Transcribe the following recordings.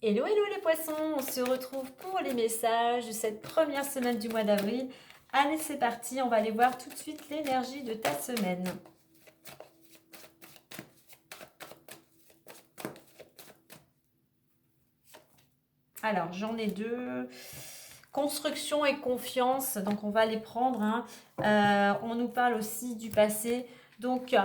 Hello, hello les poissons, on se retrouve pour les messages de cette première semaine du mois d'avril. Allez, c'est parti, on va aller voir tout de suite l'énergie de ta semaine. Alors, j'en ai deux. Construction et confiance, donc on va les prendre. On nous parle aussi du passé. Donc,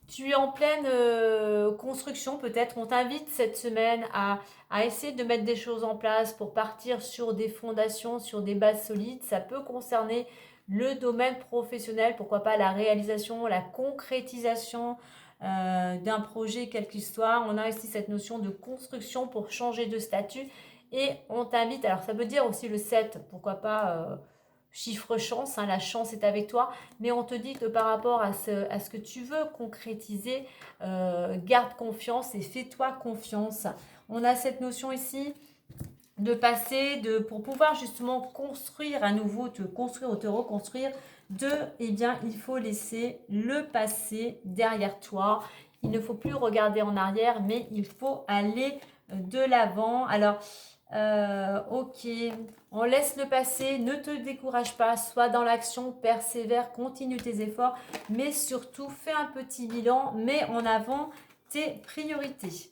tu es en pleine construction peut-être. On t'invite cette semaine à essayer de mettre des choses en place pour partir sur des fondations, sur des bases solides. Ça peut concerner le domaine professionnel, pourquoi pas la réalisation, la concrétisation d'un projet, quel qu'il soit. On a aussi cette notion de construction pour changer de statut. Et on t'invite, alors ça veut dire aussi le 7, pourquoi pas chiffre chance, hein, la chance est avec toi, mais on te dit que par rapport à ce que tu veux concrétiser, garde confiance et fais-toi confiance. On a cette notion ici de passer, pour pouvoir justement construire à nouveau, te construire ou te reconstruire, eh bien, il faut laisser le passé derrière toi. Il ne faut plus regarder en arrière, mais il faut aller de l'avant. Alors, ok, on laisse le passé, ne te décourage pas, sois dans l'action, persévère, continue tes efforts, mais surtout fais un petit bilan, mets en avant tes priorités.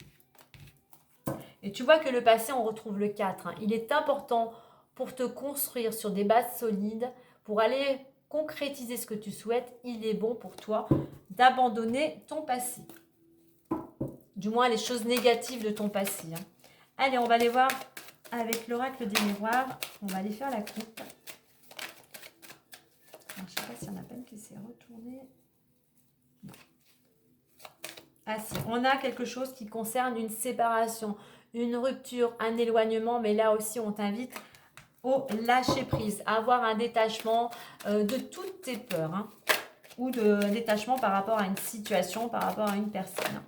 Et tu vois que le passé, on retrouve le 4. Il est important pour te construire sur des bases solides, pour aller concrétiser ce que tu souhaites, il est bon pour toi d'abandonner ton passé. Du moins les choses négatives de ton passé. Allez, on va aller voir avec l'oracle des miroirs. On va aller faire la coupe. Je ne sais pas s'il y en a peine qui s'est retourné. Ah si, on a quelque chose qui concerne une séparation, une rupture, un éloignement, mais là aussi on t'invite au lâcher prise, à avoir un détachement de toutes tes peurs, ou de détachement par rapport à une situation, par rapport à une personne.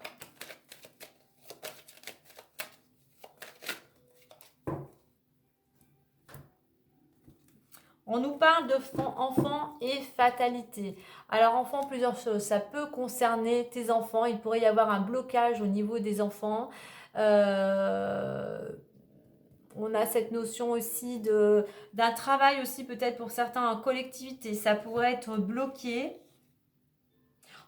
On nous parle de enfants et fatalité. Alors enfants, plusieurs choses. Ça peut concerner tes enfants. Il pourrait y avoir un blocage au niveau des enfants. On a cette notion aussi d'un travail aussi peut-être pour certains en collectivité. Ça pourrait être bloqué.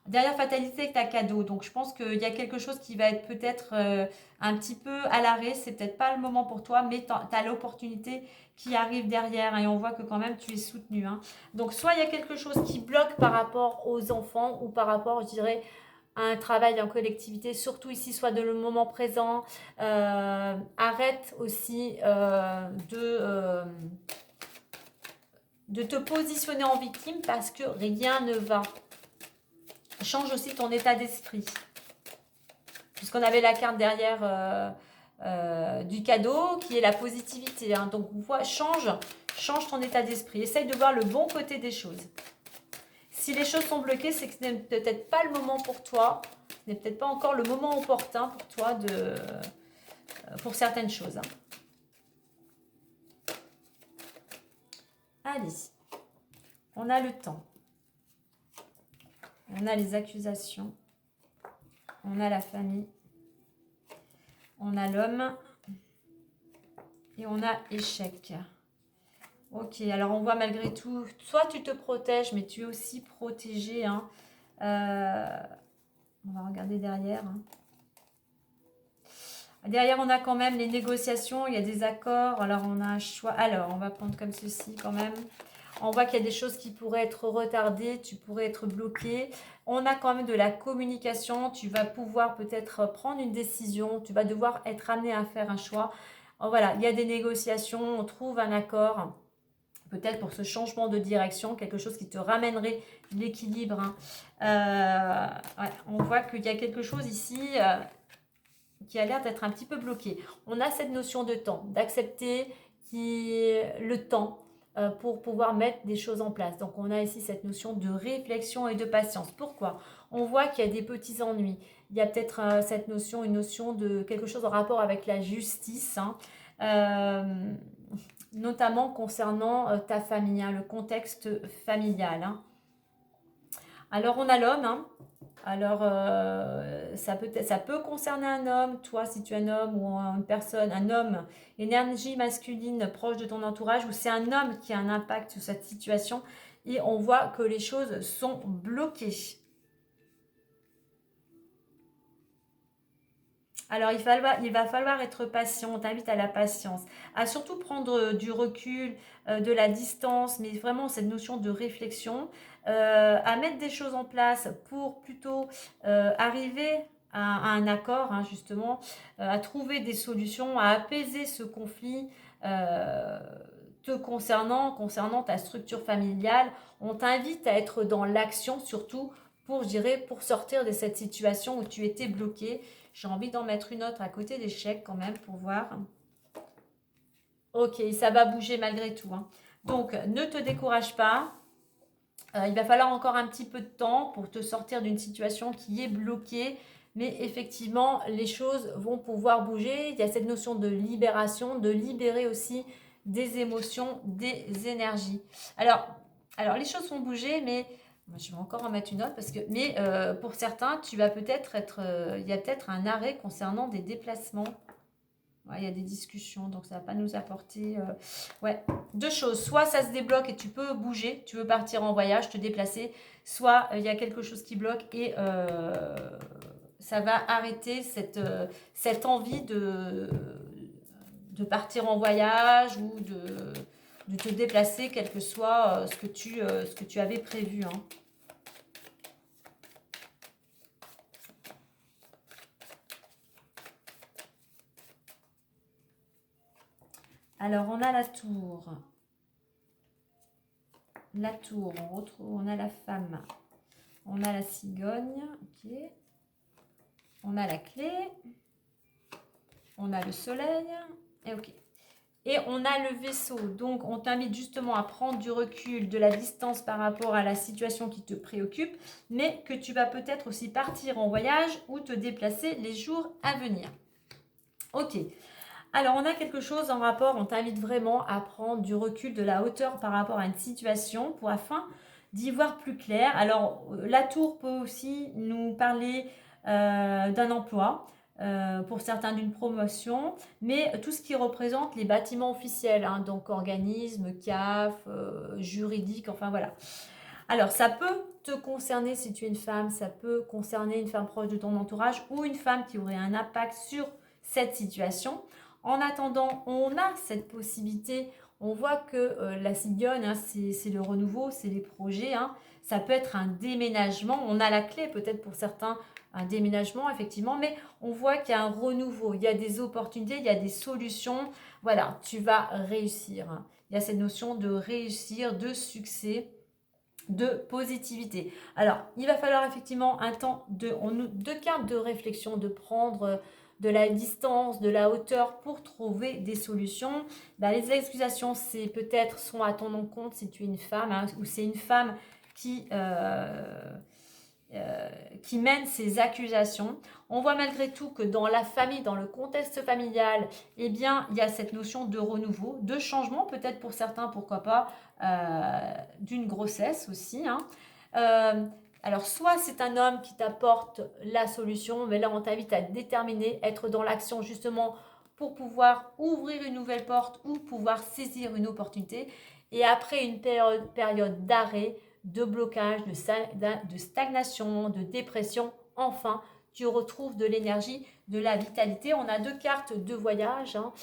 Derrière fatalité est un cadeau, donc je pense qu'il y a quelque chose qui va être peut-être un petit peu à l'arrêt, c'est peut-être pas le moment pour toi, mais tu as l'opportunité qui arrive derrière et on voit que quand même tu es soutenu. Donc soit il y a quelque chose qui bloque par rapport aux enfants ou par rapport, je dirais, à un travail en collectivité, surtout ici, soit de le moment présent. Arrête aussi de te positionner en victime parce que rien ne va. Change aussi ton état d'esprit. Puisqu'on avait la carte derrière du cadeau qui est la positivité. Donc, change ton état d'esprit. Essaye de voir le bon côté des choses. Si les choses sont bloquées, c'est que ce n'est peut-être pas le moment pour toi. Ce n'est peut-être pas encore le moment opportun pour toi pour certaines choses. Allez, on a le temps. On a les accusations. On a la famille. On a l'homme. Et on a échec. Ok, alors on voit malgré tout, soit tu te protèges, mais tu es aussi protégé. On va regarder derrière. Derrière, on a quand même les négociations, il y a des accords. Alors, on a un choix. Alors, on va prendre comme ceci quand même. On voit qu'il y a des choses qui pourraient être retardées, tu pourrais être bloqué. On a quand même de la communication, tu vas pouvoir peut-être prendre une décision, tu vas devoir être amené à faire un choix. Voilà, il y a des négociations, on trouve un accord. Peut-être pour ce changement de direction, quelque chose qui te ramènerait l'équilibre. On voit qu'il y a quelque chose ici qui a l'air d'être un petit peu bloqué. On a cette notion de temps, d'accepter le temps pour pouvoir mettre des choses en place. Donc on a ici cette notion de réflexion et de patience. Pourquoi? On voit qu'il y a des petits ennuis. Il y a peut-être une notion de quelque chose en rapport avec la justice. Notamment concernant ta famille, le contexte familial. Alors on a l'homme, Alors, ça peut concerner un homme, toi si tu es un homme ou une personne, un homme, énergie masculine proche de ton entourage, ou c'est un homme qui a un impact sur cette situation et on voit que les choses sont bloquées. Alors, il va falloir être patient, on t'invite à la patience, à surtout prendre du recul, de la distance, mais vraiment cette notion de réflexion, à mettre des choses en place pour plutôt arriver à un accord, hein, justement, à trouver des solutions, à apaiser ce conflit te concernant ta structure familiale. On t'invite à être dans l'action, surtout pour, je dirais, pour sortir de cette situation où tu étais bloqué. J'ai envie d'en mettre une autre à côté des chèques quand même pour voir. Ok, ça va bouger malgré tout, hein. Donc, ne te décourage pas. Il va falloir encore un petit peu de temps pour te sortir d'une situation qui est bloquée. Mais effectivement, les choses vont pouvoir bouger. Il y a cette notion de libération, de libérer aussi des émotions, des énergies. Alors les choses vont bouger, mais moi, je vais encore en mettre une autre parce que, mais pour certains, tu vas peut-être il y a peut-être un arrêt concernant des déplacements. Ouais, il y a des discussions, donc ça ne va pas nous apporter. Ouais, deux choses. Soit ça se débloque et tu peux bouger, tu veux partir en voyage, te déplacer. Soit il y a quelque chose qui bloque et ça va arrêter cette envie de partir en voyage ou de te déplacer, quel que soit ce que tu avais prévu, hein. Alors, on a la tour. La tour, on a la femme. On a la cigogne. Ok. On a la clé. On a le soleil. Et ok. Et on a le vaisseau. Donc, on t'invite justement à prendre du recul, de la distance par rapport à la situation qui te préoccupe, mais que tu vas peut-être aussi partir en voyage ou te déplacer les jours à venir. Ok. Alors, on a quelque chose en rapport, on t'invite vraiment à prendre du recul, de la hauteur par rapport à une situation pour afin d'y voir plus clair. Alors, la tour peut aussi nous parler d'un emploi, pour certains d'une promotion, mais tout ce qui représente les bâtiments officiels, hein, donc organismes, CAF, juridiques, enfin voilà. Alors, ça peut te concerner si tu es une femme, ça peut concerner une femme proche de ton entourage ou une femme qui aurait un impact sur cette situation. En attendant, on a cette possibilité. On voit que la cigogne, hein, c'est le renouveau, c'est les projets, hein. Ça peut être un déménagement. On a la clé peut-être pour certains, un déménagement, effectivement, mais on voit qu'il y a un renouveau, il y a des opportunités, il y a des solutions. Voilà, tu vas réussir, hein. Il y a cette notion de réussir, de succès, de positivité. Alors, il va falloir effectivement un temps deux cartes de réflexion, de prendre de la distance, de la hauteur pour trouver des solutions. Ben, les accusations, c'est peut-être sont à ton encontre si tu es une femme, hein, ou c'est une femme qui, qui mène ces accusations. On voit malgré tout que dans la famille, dans le contexte familial, eh bien, il y a cette notion de renouveau, de changement, peut-être pour certains, pourquoi pas, d'une grossesse aussi, hein. Alors, soit c'est un homme qui t'apporte la solution, mais là, on t'invite à déterminer, être dans l'action justement pour pouvoir ouvrir une nouvelle porte ou pouvoir saisir une opportunité. Et après une période d'arrêt, de blocage, de stagnation, de dépression, enfin, tu retrouves de l'énergie, de la vitalité. On a deux cartes de voyage, hein.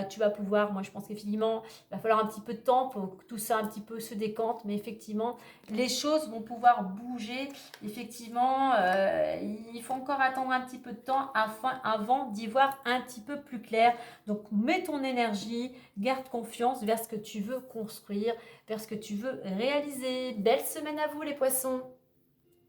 Tu vas pouvoir, moi je pense qu'effectivement, il va falloir un petit peu de temps pour que tout ça un petit peu se décante, mais effectivement, les choses vont pouvoir bouger. Effectivement, il faut encore attendre un petit peu de temps avant d'y voir un petit peu plus clair. Donc, mets ton énergie, garde confiance vers ce que tu veux construire, vers ce que tu veux réaliser. Belle semaine à vous les poissons!